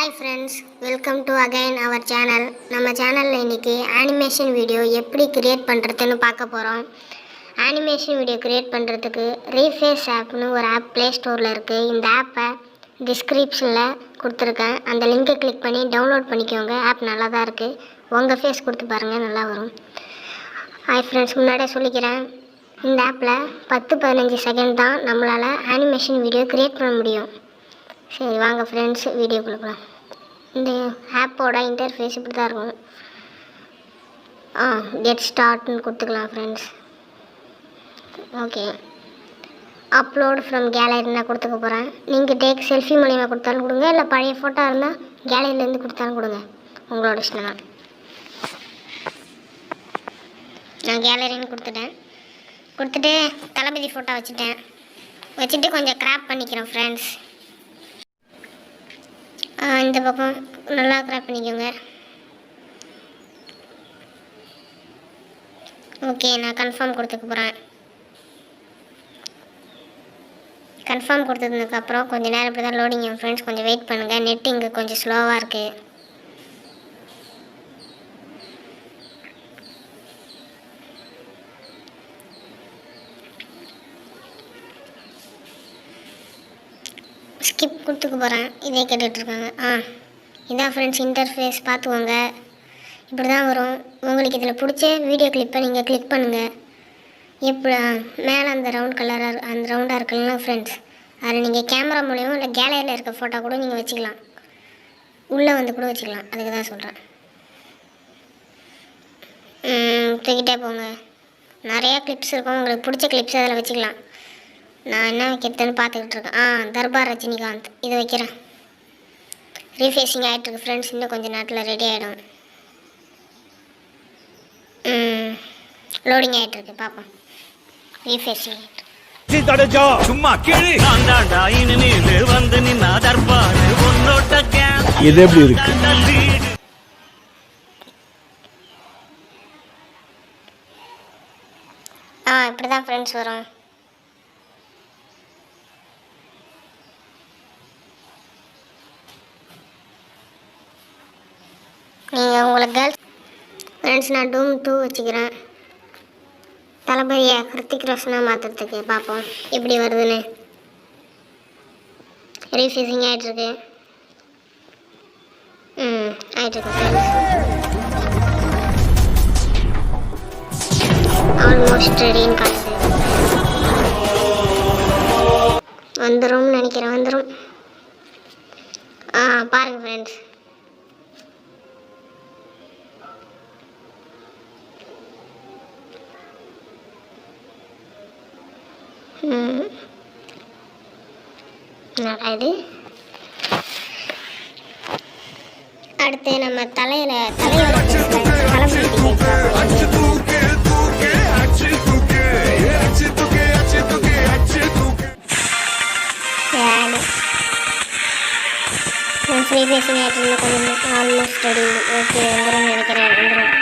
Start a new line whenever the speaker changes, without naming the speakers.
Hi friends, welcome to again our channel. நம்ம சேனலில் இன்றைக்கி அனிமேஷன் வீடியோ எப்படி க்ரியேட் பண்ணுறதுன்னு பார்க்க போகிறோம். அனிமேஷன் வீடியோ க்ரியேட் பண்ணுறதுக்கு ரீஃபேஸ் ஆப்னு ஒரு ஆப் ப்ளே ஸ்டோரில் இருக்குது. இந்த ஆப்பை டிஸ்கிரிப்ஷனில் கொடுத்துருக்கேன். அந்த லிங்கை கிளிக் பண்ணி டவுன்லோட் பண்ணிக்கோங்க. ஆப் நல்லா தான் இருக்குது. உங்கள் ஃபேஸ் கொடுத்து பாருங்கள், நல்லா வரும். ஹாய் ஃப்ரெண்ட்ஸ், முன்னாடியே சொல்லிக்கிறேன், இந்த ஆப்பில் 10-15 செகண்ட் தான் நம்மளால் அனிமேஷன் வீடியோ க்ரியேட் பண்ண முடியும். சரி வாங்க ஃப்ரெண்ட்ஸ், வீடியோ கொடுக்கலாம். இந்த ஆப்போட இன்டர்ஃபேஸ் இப்படி தான் இருக்கும். கெட் ஸ்டார்ட்னு கொடுத்துக்கலாம் ஃப்ரெண்ட்ஸ். ஓகே, அப்லோட் ஃப்ரம் கேலரின்னு நான் கொடுத்துக்க போகிறேன். நீங்கள் டேக் செல்ஃபி மூலியமாக கொடுத்தாலும் கொடுங்க, இல்லை பழைய ஃபோட்டோ இருந்தால் கேலரியிலேருந்து கொடுத்தாலும் கொடுங்க, உங்களோட இஷ்டம் தான். நான் கேலரின்னு கொடுத்துட்டு தளபதி ஃபோட்டோ வச்சுட்டு கொஞ்சம் கிராப் பண்ணிக்கிறேன் ஃப்ரெண்ட்ஸ். இந்த பக்கம் நல்லா கிராப் பண்ணிக்கோங்க. ஓகே, நான் கன்ஃபார்ம் கொடுத்துக்க போகிறேன். கன்ஃபார்ம் கொடுத்ததுக்கப்புறம் கொஞ்சம் நேரம் இப்படி தான் லோடிங் ஃப்ரெண்ட்ஸ், கொஞ்சம் வெயிட் பண்ணுங்கள். நெட் இங்கே கொஞ்சம் ஸ்லோவாக இருக்குது. ஸ்கிப் கொடுத்துக்க போகிறேன். இதே கேட்டுட்ருக்காங்க. இதான் ஃப்ரெண்ட்ஸ் இன்டர்ஃபேஸ், பார்த்துக்கோங்க. இப்படி தான் வரும். உங்களுக்கு இதில் பிடிச்ச வீடியோ கிளிப்பை நீங்கள் கிளிக் பண்ணுங்கள். எப்படி மேலே அந்த ரவுண்டாக இருக்குல்ல ஃப்ரெண்ட்ஸ், அதில் நீங்கள் கேமரா மூலியமாக இல்லை கேலரியில் இருக்க ஃபோட்டோ கூட நீங்கள் வச்சுக்கலாம், உள்ளே வந்து கூட வச்சுக்கலாம். அதுக்கு தான் சொல்கிறேன். தூக்கிட்டே போங்க. நிறையா கிளிப்ஸ் இருக்கும், உங்களுக்கு பிடிச்ச கிளிப்ஸ் அதில் வச்சுக்கலாம். நான் என்ன வைக்கிறதுன்னு பார்த்துக்கிட்டு இருக்கேன். தர்பார் ரஜினிகாந்த் இதை வைக்கிறேன். ரீஃபேஸிங் ஆகிட்டுருக்கு ஃப்ரெண்ட்ஸ், இன்னும் கொஞ்சம் நேரத்தில் ரெடி ஆகிடும். லோடிங் ஆகிட்டுருக்கு, பார்ப்போம். ரீஃபேஸிங்
இது எப்படி இருக்கு?
இப்படி தான் ஃப்ரெண்ட்ஸ் வரும். நீங்கள் உங்களுக்கு கேர்ள்ஸ் ஃப்ரெண்ட்ஸ், நான் டூம் 2 வச்சுக்கிறேன். தளபதியை ஹிருத்திக் ரோஷனாக மாற்றுறதுக்கு பார்ப்போம் எப்படி வருதுன்னு. ரீஃபேஸிங் ஆகிட்டுருக்கு. ஆகிட்டுருக்கு ஃப்ரெண்ட்ஸ். ஆல்மோஸ்ட் ரெடின்னு காட்டுது. வந்துடும் நினைக்கிறேன், வந்துடும். பாருங்கள் ஃப்ரெண்ட்ஸ். இது அடுத்து நம்ம தலையோட free facing almost ready. Okay, வந்துடும் நினைக்கிறேன், வந்துடும்.